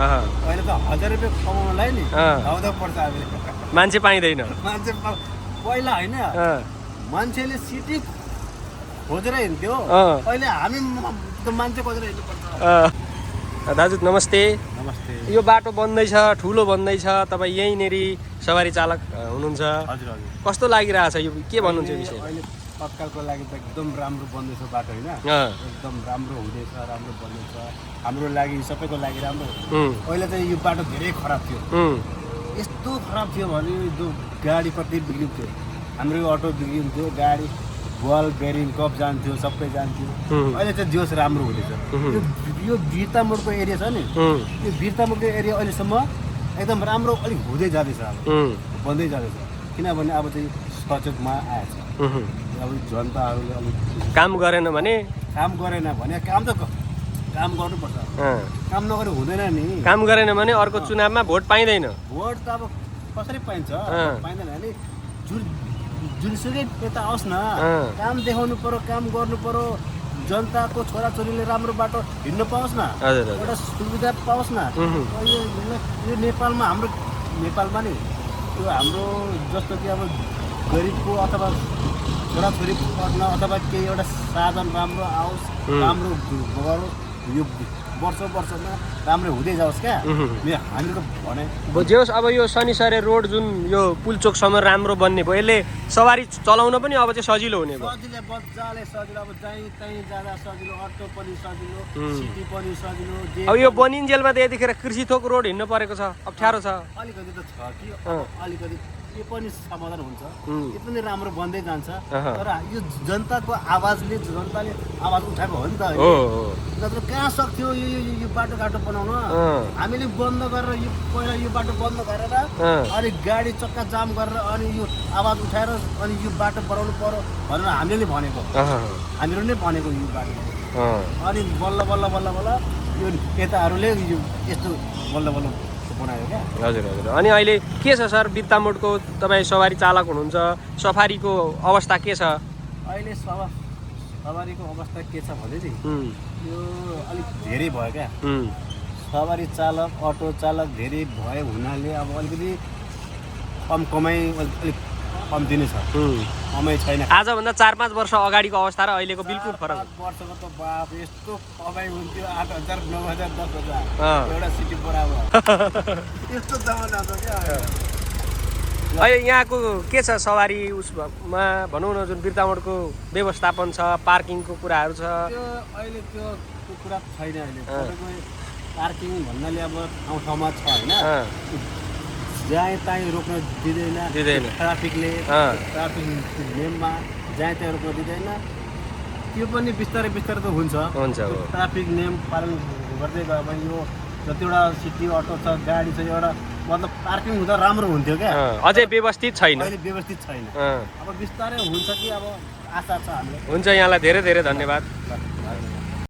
अहिले त 1000 रुपियाँ कमाउनलाई नि धाउँदा पर्छ अब मान्छे पाइँदैन मान्छे पहिला होइन मान्छेले सिटी खोजेर हिँड्थ्यो अहिले हामी त मान्छे खोजेर हिँड्नुपर्छ दाजु नमस्ते नमस्ते यो बाटो बन्दैछ ठुलो बन्दैछ तपाईँ यहीँनेरि सवारी चालक हुनुहुन्छ हजुर हजुर कस्तो लागिरहेछ यो के भन्नुहुन्छ यो विषय अहिले तत्कालको लागि त एकदम राम्रो बन्दैछ बाटो होइन एकदम राम्रो हुँदैछ राम्रो बन्दैछ हाम्रो लागि सबैको लागि राम्रो अहिले चाहिँ यो बाटो धेरै खराब थियो यस्तो खराब थियो भने जो गाडी कति बिग्रिन्थ्यो हाम्रो यो अटो बिग्रिन्थ्यो गाडी बल बेरिङ कप जान्थ्यो सबै जान्थ्यो अहिले चाहिँ जोस राम्रो हुँदैछ यो वीरता मोडको एरिया छ नि यो वीरता मोडको एरिया अहिलेसम्म एकदम राम्रो अलिक हुँदै जाँदैछ अब बन्दै जाँदैछ किनभने अब चाहिँ सचेतमा आएछ अब जनताहरूले अलिक काम गरेन भने काम त काम गर्नुपर्छ काम नगरे हुँदैन नि काम गरेन भने अर्को चुनावमा भोट पाइँदैन भोट त अब कसरी पाइन्छ पाइँदैन नि जुनसुकै यता आओस् न काम देखाउनु पर्यो काम गर्नु पर्यो जनताको छोराछोरीले राम्रो बाटो हिँड्न पाओस् न एउटा सुविधा पाओस् न यो नेपालमा हाम्रो नेपालमा नि यो हाम्रो जस्तो कि अब गरिबको अथवा छोराछोरी पढ्न अथवा केही एउटा साधन राम्रो आओस् राम्रो गरोस् यो वर्षमा राम्रो हुँदै जाओस् क्या हामीको भने जे होस् अब यो शनिसरे रोड जुन यो पुलचोकसम्म राम्रो बन्ने भयो यसले सवारी चलाउन पनि अब चाहिँ सजिलो हुने भयो सजिलो मजाले सजिलो अब जहीँ तहीँ जाँदा सजिलो अटो पनि सजिलो सिटी पनि सजिलो अब यो बनिन्जेलमा त यतिखेर कृषिथोक रोड हिँड्नु परेको छ अप्ठ्यारो छ अलिकति त छ कि अलिकति यो पनि समाधान हुन्छ यो पनि राम्रो बन्दै जान्छ तर यो जनताको आवाजले जनताले आवाज उठाएको हो नि त नत्र कहाँ सक्थ्यो यो बाटोघाटो बनाउन हामीले बन्द गरेर यो पहिला यो बाटो बन्द गरेर अनि गाडी चक्का जाम गरेर अनि यो आवाज उठाएर अनि यो बाटो बनाउनु पर्यो भनेर हामीले भनेको हामीहरू नै भनेको यो बाटो अनि बल्ल बल्ल बल्ल बल्ल यो नेताहरूले यो यस्तो बल्ल बल्ल बनायो क्या हजुर हजुर अनि अहिले के छ सर वीरता मोडको तपाईँ सवारी चालक हुनुहुन्छ सफारीको अवस्था के छ अहिले सवारीको अवस्था के छ भने चाहिँ यो अलिक धेरै भयो क्या सवारी चालक अटो चालक धेरै भयो हुनाले अब अलिकति कम कमाइ अलिक कम्ती नै छ कमाइ छैन आजभन्दा 4-5 वर्ष अगाडिको अवस्था र अहिलेको बिल्कुल फरक वर्षको त बाप यस्तो कमाइ हुन्थ्यो 8,000 9,000 10,000 एउटा सिटी बराबर यस्तो जमाना छ क्या अहिले यहाँको के छ सवारी उसमा भनौँ न जुन वीरता मोडको व्यवस्थापन छ पार्किङको कुराहरू छ अहिले त्यो कुरा छैन अहिले तपाईँको पार्किङ भन्नाले अब ठाउँमा छ होइन जहाँ तहीँ रोक्न दिँदैन ट्राफिकले ट्राफिक नियममा जहाँ त्यहाँ रोक्न दिँदैन त्यो पनि बिस्तारै बिस्तारै त हुन्छ ट्राफिक नियम पालन गर्दै गयो भने यो जतिवटा सिटी अटो छ गाडी छ एउटा मतलब पार्किङ हुँदा राम्रो हुन्थ्यो क्या अझै व्यवस्थित छैन अहिले व्यवस्थित छैन अब बिस्तारै हुन्छ कि अब आशा छ हामीलाई हुन्छ यहाँलाई धेरै धेरै धन्यवाद